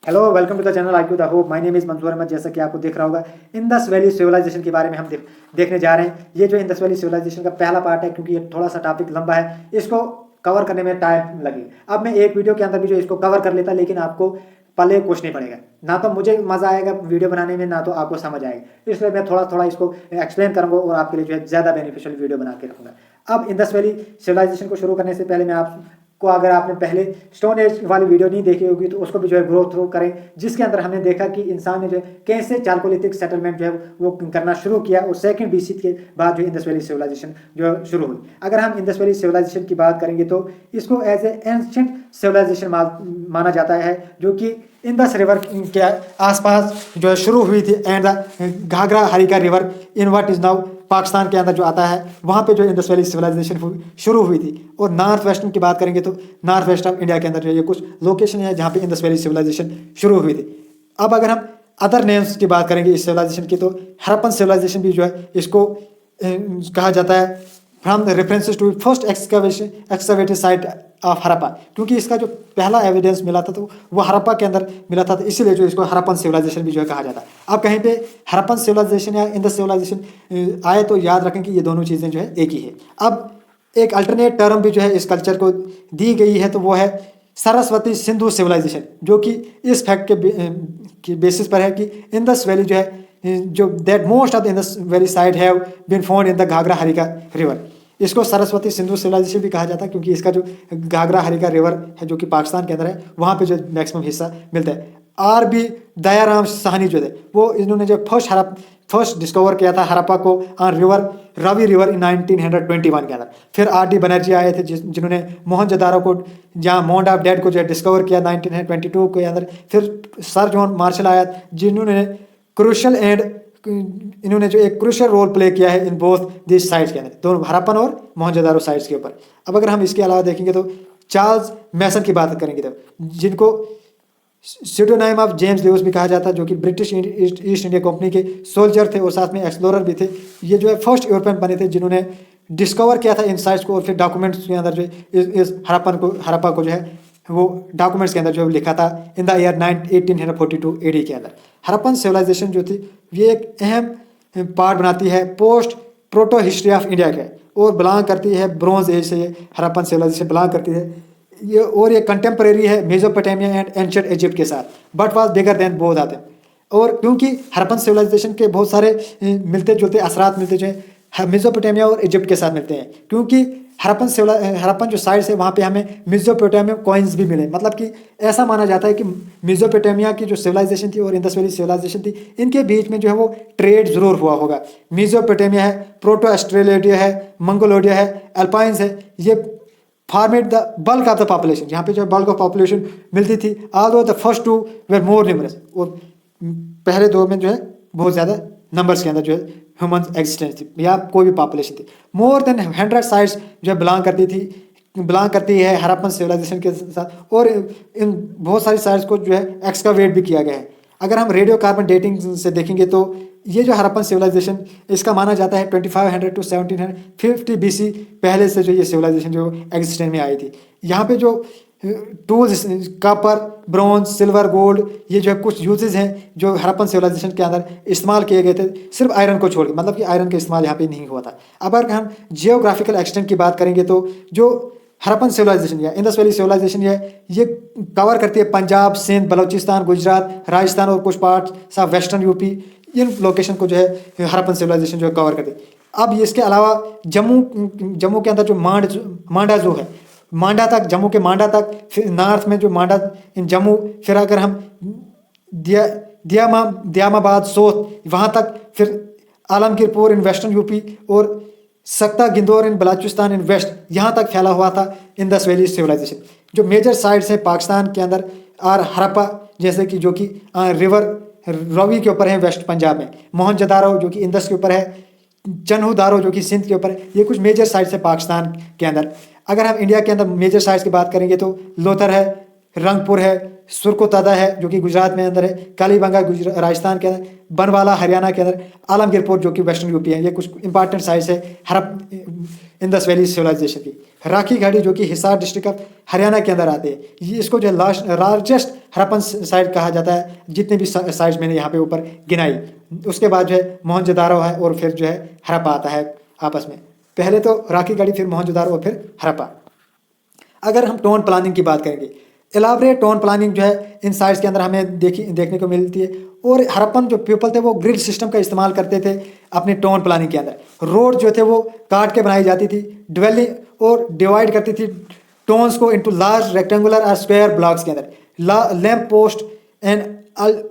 Hello, welcome to the channel IQ the hope. My name is Mansoor Ahmad. जैसा कि आपको दिख रहा होगा, इंडस वैली सिविलाइजेशन के बारे में हम देखने जा रहे हैं। ये जो इंडस वैली सिविलाइजेशन का पहला पार्ट है, क्योंकि ये थोड़ा सा टॉपिक लंबा है, इसको कवर करने में टाइम लगे। अब मैं एक वीडियो के अंदर भी जो इसको कवर कर लेता, लेकिन आपको पहले कुछ नहीं पड़ेगा, ना तो मुझे मजा आएगा वीडियो बनाने में, ना तो आपको समझ आएगा। इसलिए मैं थोड़ा थोड़ा इसको एक्सप्लेन करूंगा और आपके लिए जो है ज़्यादा बेनिफिशियल वीडियो बना के रखूंगा। अब इंडस वैली सिविलाइजेशन को शुरू करने से पहले मैं आपको, अगर आपने पहले स्टोन एज वाली वीडियो नहीं देखी होगी तो उसको भी जो है ग्रो थ्रू करें, जिसके अंदर हमने देखा कि इंसान ने जो है कैसे चालकोलिथिक सेटलमेंट जो है वो करना शुरू किया और सेकंड BC के बाद जो इंडस वैली सिविलाइजेशन जो शुरू हुई। अगर हम इंडस वैली सिविलाइजेशन की बात करेंगे तो इसको एज ए एंशिएंट सिविलाइजेशन माना जाता है, जो कि इंडस रिवर के आसपास जो है शुरू हुई थी एंड द घाघरा हरिका river in what is now Pakistan के अंदर जो आता है, वहाँ पे जो इंडस वैली सिविलाइजेशन शुरू हुई थी। और नॉर्थ वेस्टर्न की बात करेंगे तो नॉर्थ वेस्ट ऑफ इंडिया के अंदर जो ये कुछ लोकेशन है जहाँ पे इंडस वैली सिविलाइजेशन शुरू हुई थी। अब अगर हम अदर नेम्स की बात करेंगे इस सिविलाइजेशन की, तो हड़प्पन सिविलाइजेशन भी जो है इसको कहा जाता है from the references to first excavated site of Harappa, क्योंकि इसका जो पहला एविडेंस मिला था तो वो हड़प्पा के अंदर मिला था, तो इसीलिए जो इसको हड़प्पन सिविलाइजेशन भी जो है कहा जाता है। अब कहीं पे हड़प्पन सिविलाइजेशन या इंडस सिविलाइजेशन आए तो याद रखें कि ये दोनों चीज़ें जो है एक ही है। अब एक अल्टरनेट टर्म भी जो है इस कल्चर को दी गई है, तो वो है सरस्वती सिंधु सिविलाइजेशन, जो कि इस फैक्ट के बेसिस पर है कि इंडस वैली जो है जो that most of the Indus valley side have been found in the Ghaggar हरिका रिवर। इसको सरस्वती सिंधु सिविलाइजेशन भी कहा जाता है, क्योंकि इसका जो घाघरा हरिका रिवर है जो कि पाकिस्तान के अंदर है, वहाँ पे जो मैक्सिमम हिस्सा मिलता है। RB दयाराम साहनी जो है वो इन्होंने जो फर्स्ट डिस्कवर किया था हड़प्पा को on river Ravi river in 1921 के अंदर। फिर RD बनर्जी आए थे जिन्होंने मोहनजोदारो को, जहाँ माउंट ऑफ डेड को जो है डिस्कवर किया 1922 के अंदर। फिर सर जॉन मार्शल आया जिन्होंने क्रूशल एंड इन्होंने जो एक क्रूशल रोल प्ले किया है इन बोथ दिस साइट्स के अंदर, दोनों हड़प्पन और मोहनजोदारो साइट्स के ऊपर। अब अगर हम इसके अलावा देखेंगे तो चार्ल्स मैसन की बात करेंगे तो, जिनको स्यूडोनाइम ऑफ जेम्स ल्यूइस भी कहा जाता है, जो कि ब्रिटिश ईस्ट इंडिया कंपनी के सोल्जर थे और साथ में एक्सप्लोरर भी थे। ये जो है फर्स्ट यूरोपियन बने थे जिन्होंने डिस्कवर किया था इन साइट्स को, और फिर डॉक्यूमेंट्स के अंदर जो इस हड़प्पा को जो है वो डॉक्यूमेंट्स के अंदर जो लिखा था इन द ईयर 1842 AD के अंदर। हड़प्पन सिविलाइजेशन जो थी ये एक अहम पार्ट बनाती है post proto history of India के, और बिलोंग करती है ब्रॉन्ज एज से। ये हड़प्पन सिविलाइजेशन बिलोंग करती है ये, और ये कंटेम्परेरी है मेसोपोटामिया एंड एंशिएंट इजिप्ट के साथ, but was bigger than both आते हैं। और क्योंकि हड़प्पन सिविलाइजेशन के बहुत सारे मिलते जुलते असरात मिलते जो है मेसोपोटामिया और इजिप्ट के साथ मिलते हैं, क्योंकि हड़प्पन जो साइड्स है वहाँ पे हमें मेसोपोटामिया कॉइन्स भी मिले। मतलब कि ऐसा माना जाता है कि मेसोपोटामिया की जो सिविलाइजेशन थी और इंडस वैली सिविलाइजेशन थी, इनके बीच में जो है वो ट्रेड जरूर हुआ होगा। मेसोपोटामिया है, प्रोटो ऑस्ट्रेलिया है, मंगोलोडिया है, अल्पाइंस है, ये formed the bulk of the population, यहाँ पे जो बल्क ऑफ पॉपुलेशन मिलती थी। Although the first two were more numerous, और पहले दो में जो है बहुत ज़्यादा नंबर्स के अंदर जो है ह्यूमन एग्जिस्टेंस थी या कोई भी पॉपुलेशन थी। मोर देन 100 साइट्स जो है बिलोंग करती है हड़प्पन सिविलाइजेशन के साथ, और इन बहुत सारी साइट्स को जो है एक्सकावेट भी किया गया है। अगर हम रेडियो कार्बन डेटिंग से देखेंगे तो ये जो हड़प्पन सिविलाइजेशन, इसका माना जाता है 2500 to 1750 BC पहले से जो ये सिविलाइजेशन जो एग्जिस्टेंस में आई थी। यहाँ पे जो tools copper, bronze, silver, gold, ये जो है कुछ यूजेस हैं जो हड़प्पन सिविलाइजेशन के अंदर इस्तेमाल किए गए थे, सिर्फ आयरन को छोड़ के, मतलब कि आयरन का इस्तेमाल यहाँ पे नहीं हुआ था। अब अगर हम जियोग्राफिकल एक्सटेंट की बात करेंगे तो जो हड़प्पन सिविलाइजेशन या इंडस वैली सिविलाइजेशन ये कवर करती है पंजाब, सिंध, बलूचिस्तान, गुजरात, राजस्थान और कुछ parts of western UP. In location को जो है हड़प्पन सिविलाइजेशन जो है कवर करती है। अब इसके अलावा जम्मू के अंदर जो मांडा जो है, मांडा तक, जम्मू के मांडा तक, फिर नॉर्थ में जो मांडा इन जम्मू, फिर अगर हम दियामाबाद साउथ वहाँ तक, फिर आलमगीरपुर इन वेस्टर्न यूपी, और सक्ता गिंदौर इन बलूचिस्तान इन वेस्ट, यहाँ तक फैला हुआ था इंडस वैली सिविलाइजेशन। जो मेजर साइट्स हैं पाकिस्तान के अंदर और हड़प्पा, जैसे कि जो कि रिवर रावी के ऊपर है वेस्ट पंजाब में, मोहनजोदारो जो कि इंडस के ऊपर है, चन्हूदारो जो कि सिंध के ऊपर है, ये कुछ मेजर साइट्स है पाकिस्तान के अंदर। अगर हम इंडिया के अंदर मेजर साइट्स की बात करेंगे तो लोथर है, रंगपुर है, सुरकोतादा है जो कि गुजरात में अंदर है, कालीबंगा राजस्थान के अंदर, बनवाला हरियाणा के अंदर, आलमगीरपुर जो कि वेस्टर्न यूपी है। ये कुछ इंपॉर्टेंट साइट्स है इंडस वैली सिविलाइजेशन की। राखी घाटी जो कि हिसार डिस्ट्रिक्ट ऑफ हरियाणा के अंदर आते हैं, ये इसको जो लार्जेस्ट हड़प्पन साइट कहा जाता है, जितने भी साइट्स मैंने यहाँ पे ऊपर गिनाई। उसके बाद जो है मोहनजोदारो है और फिर जो है हड़प्पा आता है आपस में। पहले तो राखी गढ़ी, फिर मोहनजोदारो और फिर हड़प्पा। अगर हम टाउन प्लानिंग की बात करेंगे, एलाबरेट टाउन प्लानिंग जो है इन साइट्स के अंदर हमें देखने को मिलती है। और हड़प्पन जो पीपल थे वो ग्रिड सिस्टम का इस्तेमाल करते थे अपनी टाउन प्लानिंग के अंदर। रोड जो थे वो काट के बनाई जाती थी, ड्वेलिंग और डिवाइड करती थी टाउन्स को इनटू लार्ज रेक्टेंगुलर और स्क्वायर ब्लॉक्स के अंदर। Lamp post and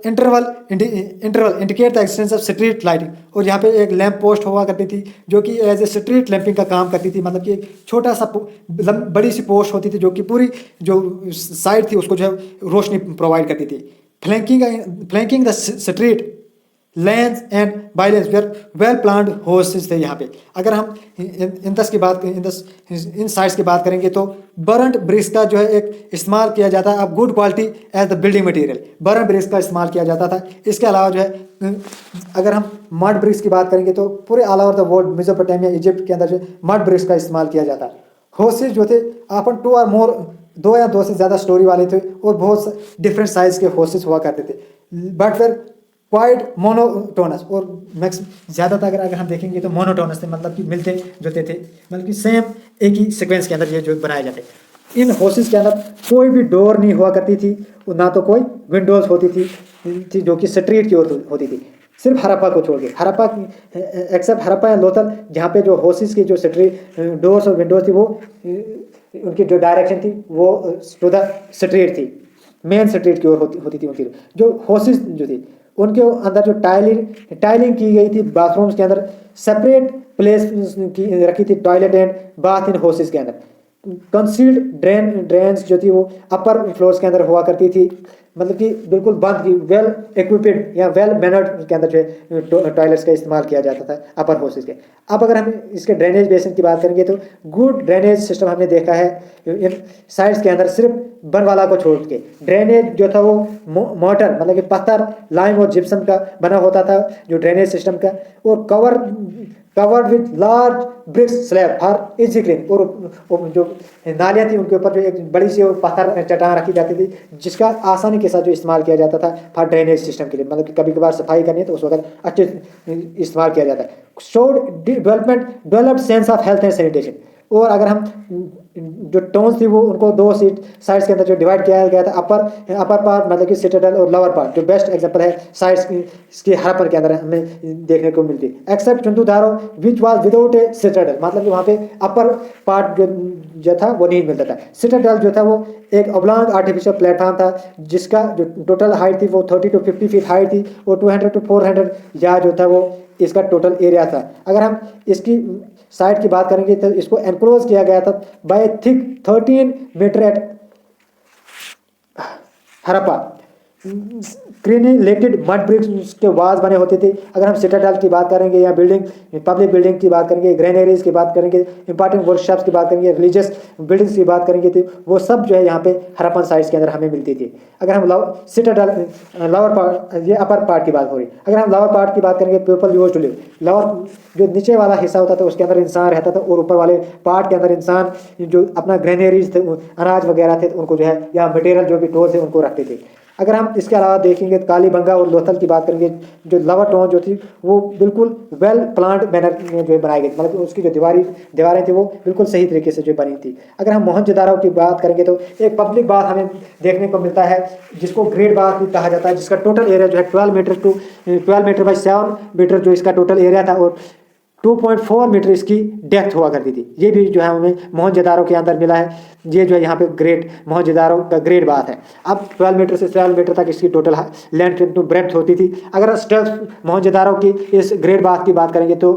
interval indicate the expanse of street lighting. और यहाँ पे एक लैंप पोस्ट हुआ करती थी जो कि एज ए स्ट्रीट लैंपिंग का काम करती थी, मतलब कि एक छोटा सा बड़ी सी पोस्ट होती थी जो कि पूरी जो साइड थी उसको जो है रोशनी प्रोवाइड करती थी। Flanking the street lens and balance well planned houses थे यहाँ पे। अगर हम इन साइट्स की बात करेंगे तो बर्न्ड ब्रिक्स का जो है एक इस्तेमाल किया जाता है, अब good quality as the building material. Burnt bricks का इस्तेमाल किया जाता था। इसके अलावा जो है अगर हम मड ब्रिक्स की बात करेंगे तो पूरे all over the world, Mesopotamia, Egypt के अंदर जो मड ब्रिक्स का इस्तेमाल किया जाता है। हाउसेस जो थे अपन 2 और मोर, 2 या 2 से ज़्यादा स्टोरी वाले थे और बहुत डिफरेंट साइज के हाउसेस हुआ करते थे, बट फिर क्वाइट मोनोटोनस। और मैक्स ज़्यादातर अगर हम देखेंगे तो मोनोटोनस थे, मतलब कि मिलते जुलते थे, मतलब कि सेम एक ही सीक्वेंस के अंदर ये जो बनाए जाते। इन हाउसेस के अंदर कोई भी डोर नहीं हुआ करती थी, ना तो कोई विंडोज़ होती थी जो कि स्ट्रीट की ओर होती थी, सिर्फ हड़प्पा को छोड़ के। हड़प्पा एक्सेप्ट हड़प्पा एंड लोथल, जहाँ पे जो हाउसेस की जो स्ट्रीट डोर्स और विंडोज थी वो उनकी जो डायरेक्शन थी वो टू द स्ट्रीट थी, मेन स्ट्रीट की ओर होती थी उनकी। जो हाउसेस जो थी उनके अंदर जो टाइलिंग की गई थी, बाथरूम्स के अंदर सेपरेट प्लेस की रखी थी, toilet and bath in houses के अंदर। कंसील्ड ड्रेन्स जो थी वो अपर फ्लोर्स के अंदर हुआ करती थी, मतलब कि बिल्कुल बंद की, वेल इक्विप्ड या वेल मैनर्ड के अंदर जो है टॉयलेट्स का इस्तेमाल किया जाता था अपर हाउसेस के। अब अगर हम इसके ड्रेनेज बेसिन की बात करेंगे तो गुड ड्रेनेज सिस्टम हमने देखा है इन साइड्स के अंदर, सिर्फ बनवाला को छोड़ के। ड्रेनेज जो था वो मोटर, मतलब कि पत्थर, लाइम और जिप्सम का बना होता था जो ड्रेनेज सिस्टम का, और covered with large bricks slab for easy clean. और जो नालियाँ थी उनके ऊपर जो एक बड़ी सी पत्थर चट्टान रखी जाती थी जिसका आसानी के साथ जो इस्तेमाल किया जाता था फॉर ड्रेनेज सिस्टम के लिए, मतलब कि कभी कभार सफाई करनी है तो उस वक्त अच्छे इस्तेमाल किया जाता है। Showed developed sense of health and sanitation. और अगर हम जो टाउन्स थी वो उनको 2 साइड्स के अंदर जो डिवाइड किया गया था, अपर पार्ट मतलब कि सिटाडेल और लोअर पार्ट, जो बेस्ट एग्जांपल है साइड्स की हड़प्पन के अंदर हमें देखने को मिलती है। Except Chanhudaro which was without a citadel, मतलब कि वहाँ पे अपर पार्ट जो था वो नहीं मिलता था। सिटाडेल जो था वो एक ऑब्लॉन्ग आर्टिफिशियल प्लेटफॉर्म था जिसका जो टोटल हाइट थी वो 30 to 50 फीट हाइट थी और 200 to 400 या जो था वो इसका टोटल एरिया था। अगर हम इसकी साइड की बात करेंगे तो इसको एनक्लोज किया गया था by thick 13 metre at Harappa. Crenellated mud bricks के वाज बने होते थे। अगर हम सिटाडेल की बात करेंगे या पब्लिक बिल्डिंग की बात करेंगे, ग्रेनरीज की बात करेंगे, इंपॉर्टेंट वर्कशॉप्स की बात करेंगे, रिलीजियस बिल्डिंग्स की बात करेंगे, तो वो सब जो है यहाँ पे हड़प्पन साइट्स के अंदर हमें मिलती थी। अगर हम सिटाडेल लोअर पार्ट, ये अपर पार्ट की बात हो रही, अगर हम लोअर पार्ट की बात करेंगे, people used to live, lower जो नीचे वाला हिस्सा होता था उसके अंदर इंसान रहता था और ऊपर वाले पार्ट के अंदर इंसान जो अपना ग्रेनरीज थे, अनाज वगैरह थे उनको जो है या मटेरियल जो भी टोल थे उनको रखते थे। अगर हम इसके अलावा देखेंगे तो कालीबंगा और लोथल की बात करेंगे, जो लोअर टाउन जो थी वो बिल्कुल वेल प्लान्ड मैनर में जो बनाई गई, मतलब उसकी जो दीवारें थी वो बिल्कुल सही तरीके से जो बनी थी। अगर हम मोहनजोदारो की बात करेंगे तो एक पब्लिक बाथ हमें देखने को मिलता है जिसको ग्रेट बाथ भी कहा जाता है, जिसका टोटल एरिया जो है 12 मीटर बाई 7 मीटर जो इसका टोटल एरिया था और 2.4 मीटर इसकी डेप्थ हुआ करती थी। ये भी जो है हमें मोहनजोदारो के अंदर मिला है। ये जो है यहाँ पे ग्रेट मोहनजोदारो का ग्रेट बात है। अब 12 मीटर से 12 मीटर तक इसकी टोटल लेंथ टू ब्रेड्थ होती थी। अगर स्टेप्स मोहनजोदारो की इस ग्रेट बात की बात करेंगे तो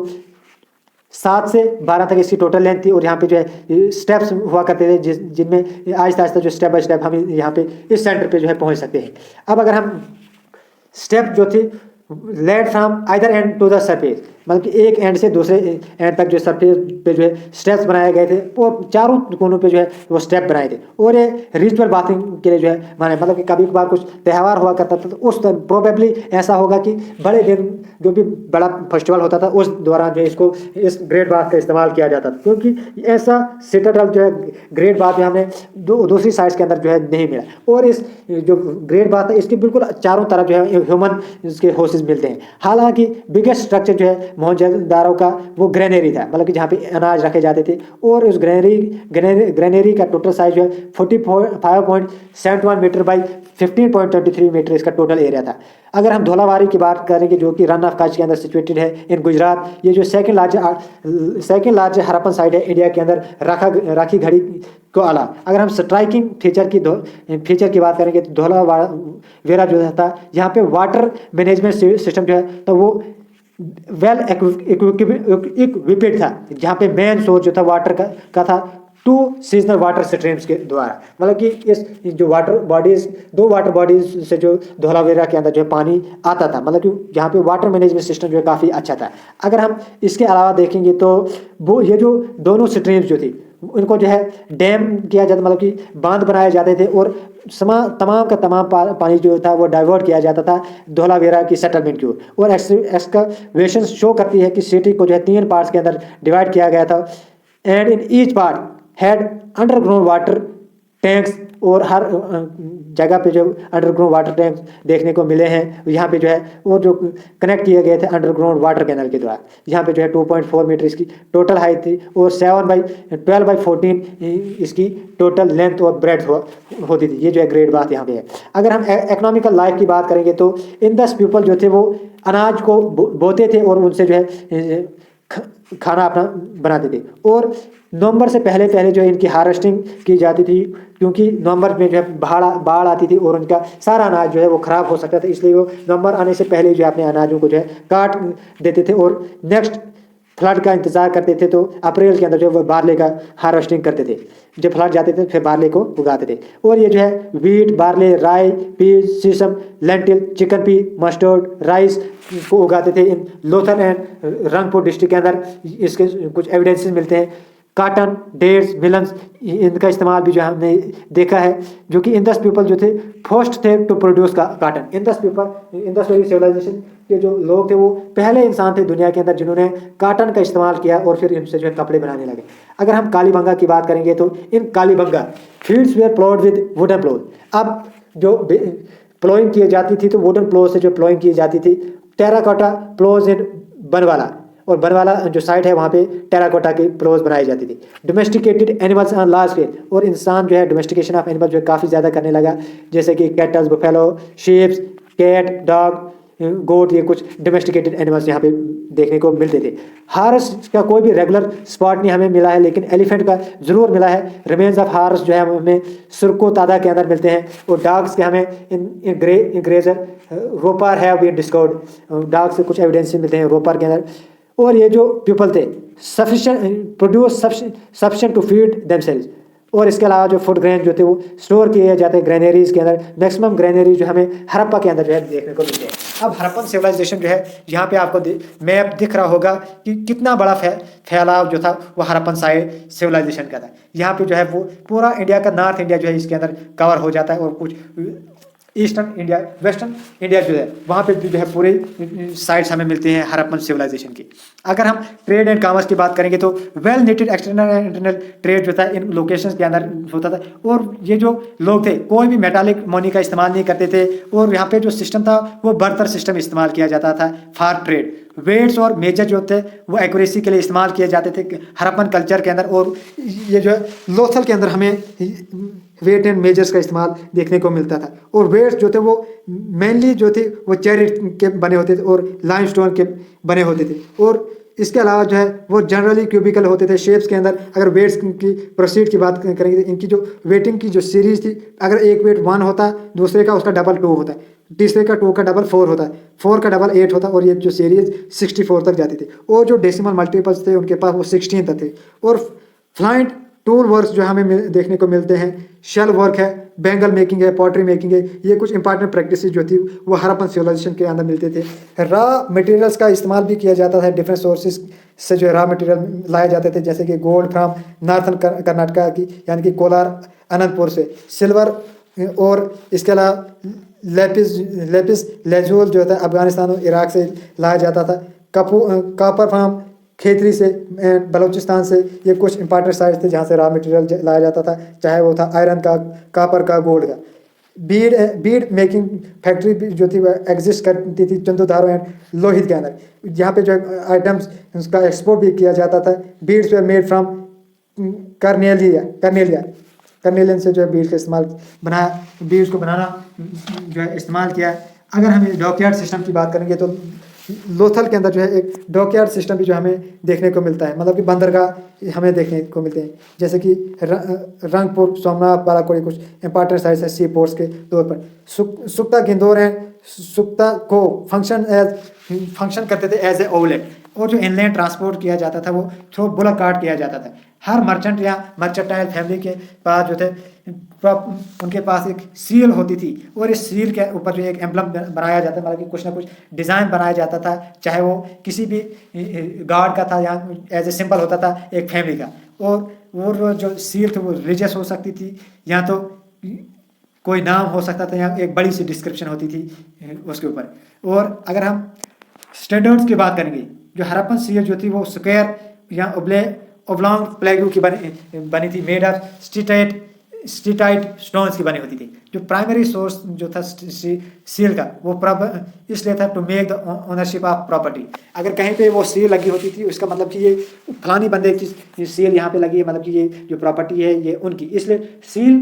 7 से 12 तक इसकी टोटल लेंथ थी और यहाँ पे जो है स्टेप्स हुआ करते थे जिनमें आहिस्ता आहिस्ता जो स्टेप बाय स्टेप हम यहाँ पे इस सेंटर पे जो है पहुँच सकते हैं। अब अगर हम स्टेप जो थी led from either end to the surface, मतलब कि एक एंड से दूसरे एंड तक जो सरफेस पे जो है स्टेप्स बनाए गए थे और चारों कोनों पे जो है वो स्टेप बनाए थे। और ये रिचुअल बाथिंग के लिए जो है माने, मतलब कि कभी कभार कुछ त्यौहार हुआ करता था तो उस प्रोबेबली ऐसा होगा कि बड़े दिन जो भी बड़ा फेस्टिवल होता था उस दौरान जो इसको इस ग्रेट बाथ का इस्तेमाल किया जाता था, क्योंकि ऐसा सिटाडल जो है ग्रेट बाथ में हमें दूसरी साइड्स के अंदर जो है नहीं मिला। और इस जो ग्रेट बाथ है इसके बिल्कुल चारों तरफ जो है ह्यूमन इसके होसेस मिलते हैं। हालांकि बिगेस्ट स्ट्रक्चर जो है मोहनजोदारो का वो ग्रेनरी था, मतलब कि जहाँ पे अनाज रखे जाते थे। और उस ग्रेनरी का टोटल साइज जो है 45.71 मीटर बाई 15.23 मीटर इसका टोटल एरिया था। अगर हम धोलावारी की बात करेंगे जो कि रन ऑफ कच्छ के अंदर सिचुएटेड है इन गुजरात, ये जो सेकंड लार्ज हड़प्पन साइट है इंडिया के अंदर राखी घड़ी को अला। अगर हम स्ट्राइकिंग फीचर की बात करेंगे तो धोलावेरा जो था यहाँ पे वाटर मैनेजमेंट सिस्टम जो है तो वो वेल इक्विप्ड था, जहाँ पे मेन सोर्स जो था वाटर का था 2 सीजनल वाटर स्ट्रीम्स के द्वारा। मतलब कि इस जो दो वाटर बॉडीज से जो धोलावेरा के अंदर जो है पानी आता था, मतलब कि यहाँ पे वाटर मैनेजमेंट सिस्टम जो है काफ़ी अच्छा था। अगर हम इसके अलावा देखेंगे तो वो ये जो दोनों स्ट्रीम्स जो थी उनको जो है डैम किया जाता, मतलब कि बांध बनाए जाते थे और तमाम का तमाम पानी जो था वो डाइवर्ट किया जाता था धोलावेरा की सेटलमेंट की ओर। और एक्सकवेशन शो करती है कि सिटी को जो है 3 पार्ट्स के अंदर डिवाइड किया गया था and in each part had underground water tanks. और हर जगह पे जो अंडरग्राउंड वाटर टैंक्स देखने को मिले हैं यहाँ पे जो है वो जो कनेक्ट किए गए थे अंडरग्राउंड वाटर कैनल के द्वारा। यहाँ पे जो है 2.4 मीटर इसकी टोटल हाइट थी और 7/12/14 इसकी टोटल लेंथ और ब्रेड्थ होती थी। ये जो है ग्रेट बात यहाँ पे है। अगर हम इकोनॉमिकल लाइफ की बात करेंगे तो इंडस पीपल जो थे वो अनाज को बोते थे और उनसे जो है खाना अपना बनाते थे। और नवंबर से पहले जो है इनकी हार्वेस्टिंग की जाती थी, क्योंकि नवंबर में जो है बाढ़ आती थी और उनका सारा अनाज जो है वो खराब हो सकता था, इसलिए वो नवंबर आने से पहले जो है अपने अनाजों को जो है काट देते थे और नेक्स्ट फ्लड का इंतजार करते थे। तो अप्रैल के अंदर जो है वो बारले का हार्वेस्टिंग करते थे। जब फ्लड जाते थे फिर बारले को उगाते थे। और ये जो है wheat, barley, rye, peas, sesame, lentil, chickpea, mustard, rice को उगाते थे in Lothal and Rangpur district के अंदर। इसके कुछ एविडेंसेस मिलते हैं। काटन, डेट्स, मिलन्स, इनका इस्तेमाल भी जो हमने देखा है, जो कि इंडस पीपल जो थे फर्स्ट थे to produce cotton. Indus valley civilization के जो लोग थे वो पहले इंसान थे दुनिया के अंदर जिन्होंने काटन का इस्तेमाल किया और फिर इनसे जो है कपड़े बनाने लगे। अगर हम कालीबंगा की बात करेंगे तो in Kalibangan fields were ploughed with wooden plough. अब जो प्लोइंग की जाती थी तो वुडन प्लो से जो प्लोइंग की जाती थी। टेराकोटा प्लोज इन बनवाला, और बनवाला जो साइट है वहाँ पे टेराकोटा की प्लोज बनाई जाती थी। Domesticated animals on large scale, और इंसान जो है डोमेस्टिकेशन ऑफ एनिमल जो है काफ़ी ज़्यादा करने लगा, जैसे कि cattles, buffalo, sheeps, cat, dog, goat, ये कुछ डोमेस्टिकेटेड एनिमल्स यहाँ पे देखने को मिलते थे। हार्स का कोई भी रेगुलर स्पॉट नहीं हमें मिला है, लेकिन एलिफेंट का जरूर मिला है। रिमेन्स ऑफ हार्स जो है हमें सुरको तादा के अंदर मिलते हैं। और डॉग्स के हमें इन ग्रेजर Ropar have been discovered. Dog से कुछ एविडेंस मिलते हैं रोपर के अंदर। और ये जो पीपल थे सफिशिएंट टू फीड देमसेल्व्स। और इसके अलावा जो फूड ग्रेन जो थे वो स्टोर किए जाते हैं ग्रेनरीज के अंदर। मैक्सिमम ग्रेनरी जो हमें हड़प्पा के अंदर जो है देखने को मिलते हैं। अब हड़प्पन सिविलाइजेशन जो है यहाँ पे आपको मैप दिख रहा होगा कि कितना बड़ा फैलाव जो था वो हड़प्पन सिविलाइजेशन का था। यहाँ पे जो है वो पूरा इंडिया का नॉर्थ इंडिया जो है इसके अंदर कवर हो जाता है, और कुछ ईस्टर्न इंडिया, वेस्टर्न इंडिया जो है वहाँ पे भी जो है पूरे साइट्स हमें मिलती हैं हड़प्पन सिविलाइजेशन की। अगर हम ट्रेड एंड कॉमर्स की बात करेंगे तो well netted external and internal trade जो था इन लोकेशंस के अंदर होता था। और ये जो लोग थे कोई भी मेटालिक मनी का इस्तेमाल नहीं करते थे, और यहाँ पे जो सिस्टम था वो बर्तर सिस्टम इस्तेमाल किया जाता था फॉर ट्रेड। वेट्स और मेजर जो थे वो एक्यूरेसी के लिए इस्तेमाल किए जाते थे हड़प्पन कल्चर के अंदर। और ये जो है लोथल के अंदर हमें वेट एंड मेजर्स का इस्तेमाल देखने को मिलता था। और वेट्स जो थे वो मेनली जो थे वो चेरी के बने होते थे और लाइमस्टोन के बने होते थे। और इसके अलावा जो है वो जनरली क्यूबिकल होते थे शेप्स के अंदर। अगर वेट्स की प्रोसीड की बात करेंगे तो इनकी जो वेटिंग की जो सीरीज थी, अगर एक वेट 1 होता दूसरे का उसका डबल 2 होता है, तीसरे का 2 का डबल 4 होता है, 4 का डबल 8 होता है, और ये जो सीरीज 64 तक जाती थी। और जो डेसिमल मल्टीपल्स थे उनके पास वो 16 तक थे। और फ्लाइंट टूल वर्क जो हमें देखने को मिलते हैं, शेल वर्क है, बैंगल मेकिंग है, पॉटरी मेकिंग है। ये कुछ इंपॉर्टेंट प्रैक्टिस जो थी वो हड़प्पन सिविलाइजेशन के अंदर मिलते थे। रॉ मटेरियल्स का इस्तेमाल भी किया जाता था, डिफरेंट सोर्सेज से जो रॉ मटेरियल लाए जाते थे, जैसे कि गोल्ड फ्रॉम नॉर्थन कर्नाटका की यानी कि कोलार अनंतपुर से, सिल्वर और इसके अलावा लेपिस लेजूल जो था अफगानिस्तान और इराक से लाया जाता था। कॉपर फ्रॉम खेतरी से, बलूचिस्तान से। ये कुछ इंपॉर्टेंट साइट्स थे जहाँ से रॉ मटेरियल लाया जाता था, चाहे वो था आयरन का, कॉपर का, गोल्ड का। बीड मेकिंग फैक्ट्री जो थी वह एग्जिस्ट करती थी चंदूधारो एंड लोहित के अंदर। यहाँ पे जो आइटम्स उसका एक्सपोर्ट भी किया जाता था। बीड्स वे मेड फ्रॉम कर्नेलियन से जो है बीड्स का इस्तेमाल बनाया, बीड्स को बनाना जो है इस्तेमाल किया। अगर हम डॉकयार्ड सिस्टम की बात करेंगे तो लोथल के अंदर जो है एक डॉकयार्ड सिस्टम भी जो हमें देखने को मिलता है, मतलब कि बंदरगाह हमें देखने को मिलते हैं, जैसे कि रंगपुर, सोमनाथ, बालाकोड़ी कुछ इंपॉर्टेंट साइट्स है सी पोर्ट्स के तौर पर। सुक्ता गिंदौर एंड सुक्ता को फंक्शन करते थे एज ए आउटलेट, और जो इनलैंड ट्रांसपोर्ट किया जाता था वो थ्रू बुलक कार्ट किया जाता था। हर मर्चेंट या मर्चेंटाइल फैमिली के पास जो थे उनके पास एक सील होती थी, और इस सील के ऊपर जो एक एम्बलम बनाया जाता था, मतलब कि कुछ ना कुछ डिज़ाइन बनाया जाता था, चाहे वो किसी भी गार्ड का था या एज ए सिंबल होता था एक फैमिली का। और वो जो सील थी वो रिलीजियस हो सकती थी, या तो कोई नाम हो सकता था, या एक बड़ी सी डिस्क्रिप्शन होती थी उसके ऊपर। और अगर हम स्टैंडर्ड्स की बात करेंगे, जो हड़प्पन सील जो थी वो स्क्वायर या ओब्लॉन्ग प्लेग्यू की बनी थी, मेड ऑफ स्टीटाइट स्टोन्स की बनी होती थी। जो प्राइमरी सोर्स जो था सील का वो इसलिए था to make the ownership of property. अगर कहीं पे वो सील लगी होती थी उसका मतलब कि ये फलानी बंदे की सील यहाँ पे लगी है, मतलब कि ये जो प्रॉपर्टी है ये उनकी, इसलिए सील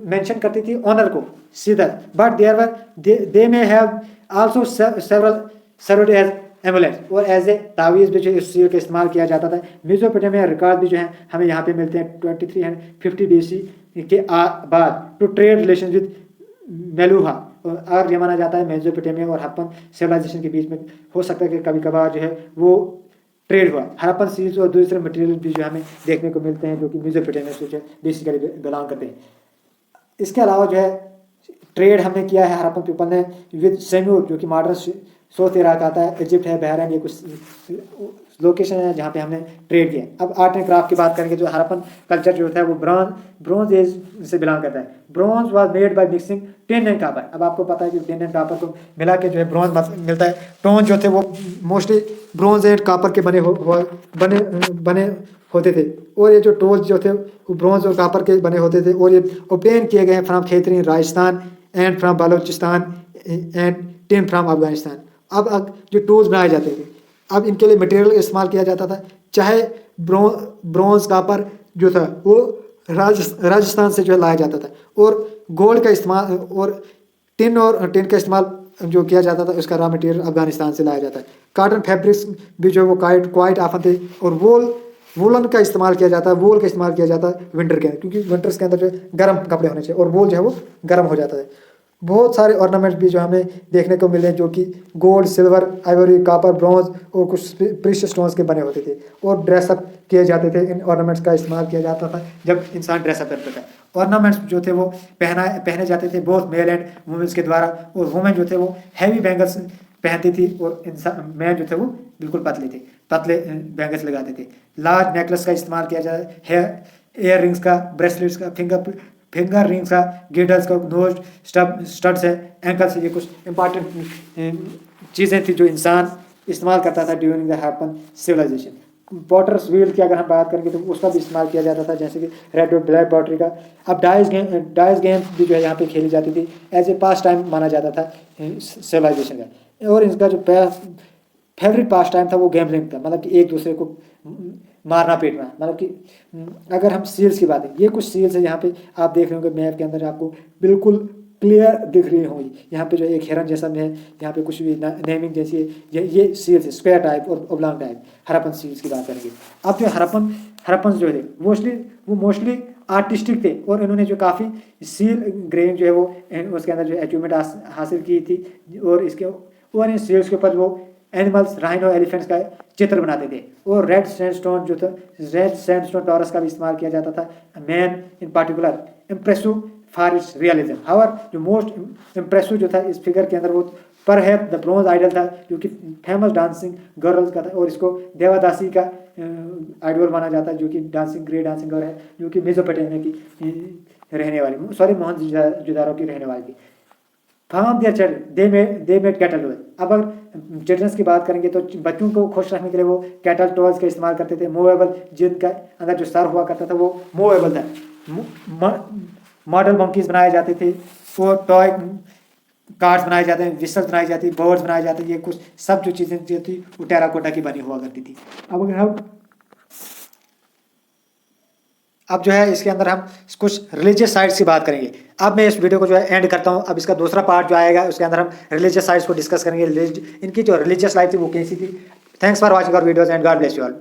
मेंशन करती थी ओनर को सीधा। But they may have also several served as amulet और एज ए तावीज़ भी जो इस सील का इस्तेमाल किया जाता था। मेसोपोटामिया रिकॉर्ड भी जो है हमें यहाँ पे मिलते हैं 2350 BC के बाद to trade relation with Meluhha, और ये माना जाता है मेसोपोटामिया और हड़प्पन सिविलाइजेशन के बीच में हो सकता है कि कभी कभार जो है वो ट्रेड हुआ। हड़प्पन सील्स और दूसरे मटेरियल भी जो हमें देखने को मिलते हैं जो कि मेसोपोटामिया से जो है बेसिकली बिलोंग करते हैं। इसके अलावा जो है ट्रेड हमने किया है हड़प्पन पीपल ने विद सेम्यूर, जो कि मॉडर्न साउथ इराक आता है, इजिप्ट है, बहरीन, ये कुछ लोकेशन है जहाँ पे हमने ट्रेड किया। अब आर्ट एंड क्राफ्ट की बात करेंगे तो हड़प्पन कल्चर जो होता है वो ब्रॉन्ज एज से बिलोंग करता है। Bronze was made by mixing tin and copper. अब आपको पता है कि टिन एंड कॉपर को मिला के जो है ब्रॉन्ज मिलता है। टोन जो थे वो मोस्टली ब्रॉन्ज एंड कॉपर के बने होते थे, और ये जो टोल्स जो थे वो ब्रॉन्ज और कॉपर के बने होते थे, और ये ऑब्टेन किए गए from Khetri Rajasthan and from Balochistan and tin from Afghanistan. अब जो टूल्स बनाए जाते थे, अब इनके लिए मटेरियल इस्तेमाल किया जाता था, चाहे ब्रॉन्ज कॉपर जो था वो राजस्थान से जो है लाया जाता था, और गोल्ड का इस्तेमाल और टिन का इस्तेमाल जो किया जाता था उसका रॉ मटेरियल अफगानिस्तान से लाया जाता है। कॉटन फैब्रिक्स भी जो वो क्वाइट ऑफन थे, और वूलन का इस्तेमाल किया जाता है, वूल का इस्तेमाल किया जाता है विंटर के अंदर, क्योंकि विंटर्स के अंदर जो है गर्म कपड़े होने चाहिए और वूल जो है वो गर्म हो जाता है। बहुत सारे ऑर्नामेंट्स भी जो हमें देखने को मिले जो कि gold, silver, Ivory, copper, bronze और कुछ प्रीशियस स्टोन्स के बने होते थे, और ड्रेसअप किए जाते थे। इन ऑर्नामेंट्स का इस्तेमाल किया जाता था जब इंसान ड्रेसअप करता था। ऑर्नामेंट्स जो थे वो पहने जाते थे बोथ मेल एंड वुमेन्स के द्वारा, और वुमेन जो थे वो हैवी बैंगल्स पहनती थी, और इंसान मैन जो थे वो बिल्कुल पतले बैंगल्स लगाते थे। लार्ज नेकलेस का इस्तेमाल किया जाता है, ईयर रिंग्स का, ब्रेसलेट्स का, फिंगर रिंग्स का, गिडल्स का, नोज स्टड्स है, एंकल्स, ये कुछ इंपॉर्टेंट चीज़ें थी जो इंसान इस्तेमाल करता था during the Harappan civilization. Potter's wheel की अगर हम बात करेंगे तो उसका भी इस्तेमाल किया जाता था, जैसे कि रेड और ब्लैक पॉटरी का। अब डाइस गेम्स भी जो है यहाँ पे खेली जाती थी, एज ए पास टाइम माना जाता था सिविलाइजेशन का। और इसका जो फेवरेट पास टाइम था वो गैम्बलिंग था, मतलब कि एक दूसरे को मारना पीटना। मतलब कि अगर हम सील्स की बात है, ये कुछ सील्स है यहाँ पे आप देख रहे होंगे मैप के अंदर, आपको बिल्कुल क्लियर दिख रही होंगी। यहाँ पे जो एक हिरन जैसा है, यहाँ पे कुछ भी नेमिंग जैसी है, ये सील्स है, स्क्वायर टाइप और ओब्लॉन्ग टाइप हड़प्पन सील्स की बात करेंगे। अब जो हड़प्पन जो है मोस्टली आर्टिस्टिक थे, और इन्होंने जो काफ़ी सील ग्रेविंग जो है वो उसके अंदर जो अचीवमेंट हासिल की थी, और इन सील्स के ऊपर वो एनिमल्स, राइनो, एलिफेंट्स का चित्र बनाते थे। और रेड सैंडस्टोन जो था, रेड सैंडस्टोन टॉरस का भी इस्तेमाल किया जाता था। Man in particular impressive for its realism. However जो मोस्ट इम्प्रेसिव जो था इस फिगर के अंदर वो परहैप द ब्रोंज आइडल था, जो कि फेमस डांसिंग गर्ल्स का था, और इसको देवादासी का आइडल माना जाता है, जो कि ग्रेट डांसिंग गर्ल है, जो कि मेसोपोटामिया की रहने वाली, सॉरी मोहनजोदारो की रहने वाली थी। For their children they made cattle toys. अब अगर चिल्ड्रंस की बात करेंगे तो बच्चों को खुश रखने के लिए वो कैटल टॉयज का इस्तेमाल करते थे। मूवेबल, जिनका अंदर जो सर हुआ करता था वो मूवेबल था। मॉडल मंकीज बनाए जाते थे, वो टॉय कार्ड्स बनाए जाते हैं, विसल्स बनाई जाती, बर्ड्स बनाए जाते हैं। ये कुछ सब जो चीज़ें जो थी वो टेराकोटा की बनी हुआ करती थी। अब जो है इसके अंदर हम कुछ रिलीजियस साइट्स की बात करेंगे। अब मैं इस वीडियो को जो है एंड करता हूँ। अब इसका दूसरा पार्ट जो आएगा उसके अंदर हम रिलीजियस साइट्स को डिस्कस करेंगे, इनकी जो रिलीजियस लाइफ थी वो कैसी थी। Thanks for watching our videos and god bless you all.